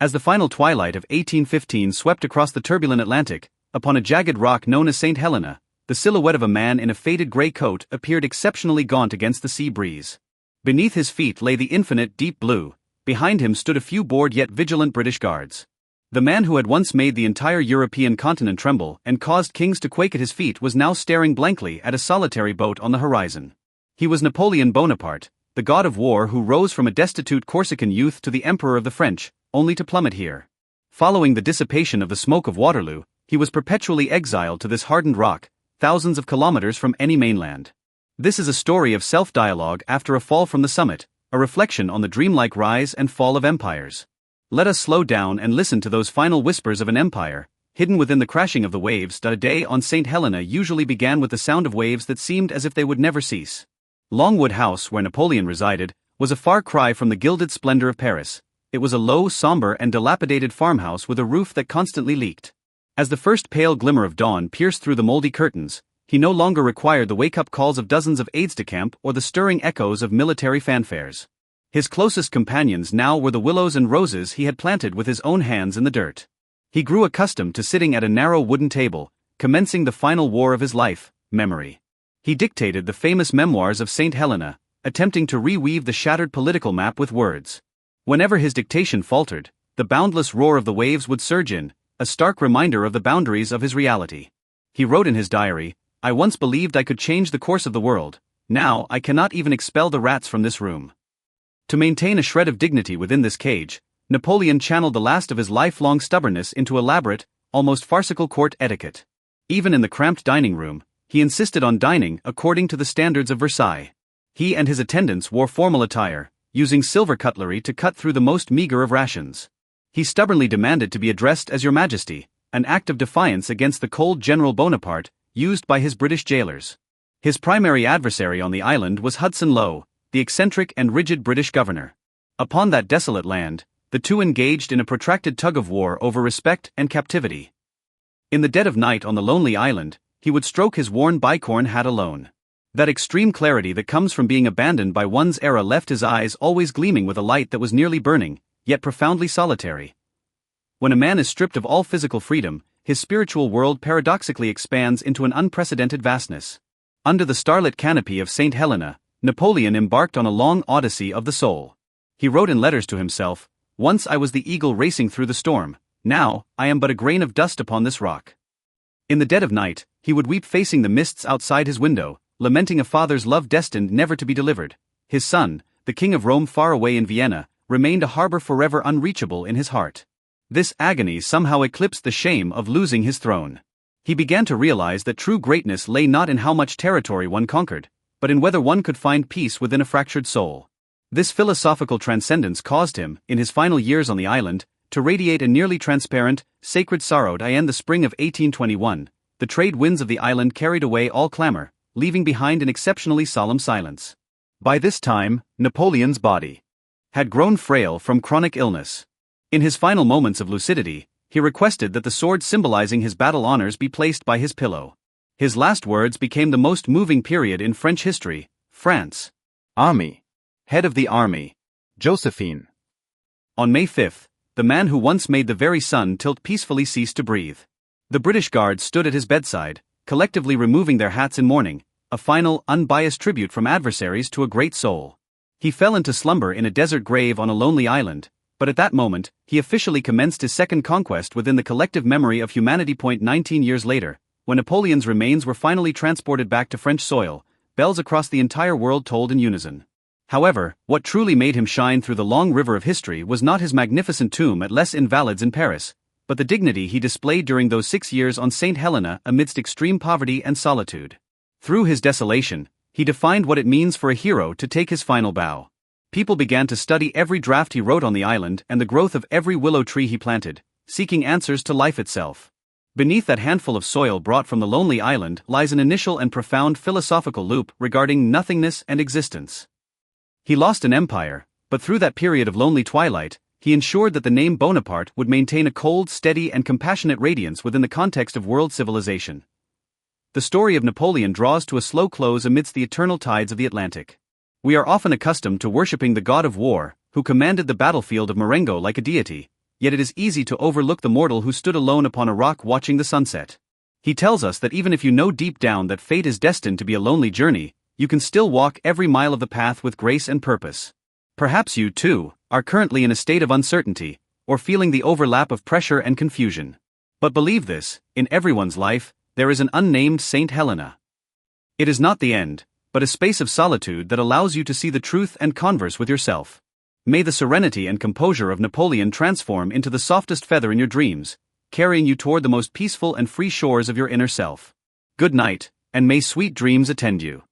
As the final twilight of 1815 swept across the turbulent Atlantic, upon a jagged rock known as St. Helena, the silhouette of a man in a faded grey coat appeared exceptionally gaunt against the sea breeze. Beneath his feet lay the infinite deep blue, behind him stood a few bored yet vigilant British guards. The man who had once made the entire European continent tremble and caused kings to quake at his feet was now staring blankly at a solitary boat on the horizon. He was Napoleon Bonaparte, the god of war who rose from a destitute Corsican youth to the emperor of the French, only to plummet here. Following the dissipation of the smoke of Waterloo, he was perpetually exiled to this hardened rock, thousands of kilometers from any mainland. This is a story of self-dialogue after a fall from the summit, a reflection on the dreamlike rise and fall of empires. Let us slow down and listen to those final whispers of an empire, hidden within the crashing of the waves. A day on St. Helena usually began with the sound of waves that seemed as if they would never cease. Longwood House, where Napoleon resided, was a far cry from the gilded splendor of Paris. It was a low, somber and dilapidated farmhouse with a roof that constantly leaked. As the first pale glimmer of dawn pierced through the moldy curtains, he no longer required the wake-up calls of dozens of aides-de-camp or the stirring echoes of military fanfares. His closest companions now were the willows and roses he had planted with his own hands in the dirt. He grew accustomed to sitting at a narrow wooden table, commencing the final war of his life, memory. He dictated the famous memoirs of St. Helena, attempting to reweave the shattered political map with words. Whenever his dictation faltered, the boundless roar of the waves would surge in, a stark reminder of the boundaries of his reality. He wrote in his diary, "I once believed I could change the course of the world, now I cannot even expel the rats from this room." To maintain a shred of dignity within this cage, Napoleon channeled the last of his lifelong stubbornness into elaborate, almost farcical court etiquette. Even in the cramped dining room, he insisted on dining according to the standards of Versailles. He and his attendants wore formal attire, using silver cutlery to cut through the most meager of rations. He stubbornly demanded to be addressed as Your Majesty, an act of defiance against the cold General Bonaparte, used by his British jailers. His primary adversary on the island was Hudson Lowe, the eccentric and rigid British governor. Upon that desolate land, the two engaged in a protracted tug-of-war over respect and captivity. In the dead of night on the lonely island, he would stroke his worn bicorn hat alone. That extreme clarity that comes from being abandoned by one's era left his eyes always gleaming with a light that was nearly burning, yet profoundly solitary. When a man is stripped of all physical freedom, his spiritual world paradoxically expands into an unprecedented vastness. Under the starlit canopy of St. Helena, Napoleon embarked on a long odyssey of the soul. He wrote in letters to himself, "Once I was the eagle racing through the storm, now I am but a grain of dust upon this rock." In the dead of night, he would weep facing the mists outside his window, lamenting a father's love destined never to be delivered. His son, the King of Rome far away in Vienna, remained a harbor forever unreachable in his heart. This agony somehow eclipsed the shame of losing his throne. He began to realize that true greatness lay not in how much territory one conquered, but in whether one could find peace within a fractured soul. This philosophical transcendence caused him, in his final years on the island, to radiate a nearly transparent, sacred sorrow. In the spring of 1821, the trade winds of the island carried away all clamor, leaving behind an exceptionally solemn silence. By this time, Napoleon's body had grown frail from chronic illness. In his final moments of lucidity, he requested that the sword symbolizing his battle honors be placed by his pillow. His last words became the most moving period in French history. France. Army. Head of the army. Josephine. On May 5, the man who once made the very sun tilt peacefully ceased to breathe. The British guards stood at his bedside, collectively removing their hats in mourning, a final, unbiased tribute from adversaries to a great soul. He fell into slumber in a desert grave on a lonely island, but at that moment, he officially commenced his second conquest within the collective memory of humanity. 19 years later, when Napoleon's remains were finally transported back to French soil, bells across the entire world tolled in unison. However, what truly made him shine through the long river of history was not his magnificent tomb at Les Invalides in Paris, but the dignity he displayed during those 6 years on St. Helena amidst extreme poverty and solitude. Through his desolation, he defined what it means for a hero to take his final bow. People began to study every draft he wrote on the island and the growth of every willow tree he planted, seeking answers to life itself. Beneath that handful of soil brought from the lonely island lies an initial and profound philosophical loop regarding nothingness and existence. He lost an empire, but through that period of lonely twilight, he ensured that the name Bonaparte would maintain a cold, steady and compassionate radiance within the context of world civilization. The story of Napoleon draws to a slow close amidst the eternal tides of the Atlantic. We are often accustomed to worshipping the god of war, who commanded the battlefield of Marengo like a deity, yet it is easy to overlook the mortal who stood alone upon a rock watching the sunset. He tells us that even if you know deep down that fate is destined to be a lonely journey, you can still walk every mile of the path with grace and purpose. Perhaps you, too, are currently in a state of uncertainty, or feeling the overlap of pressure and confusion. But believe this, in everyone's life, there is an unnamed Saint Helena. It is not the end, but a space of solitude that allows you to see the truth and converse with yourself. May the serenity and composure of Napoleon transform into the softest feather in your dreams, carrying you toward the most peaceful and free shores of your inner self. Good night, and may sweet dreams attend you.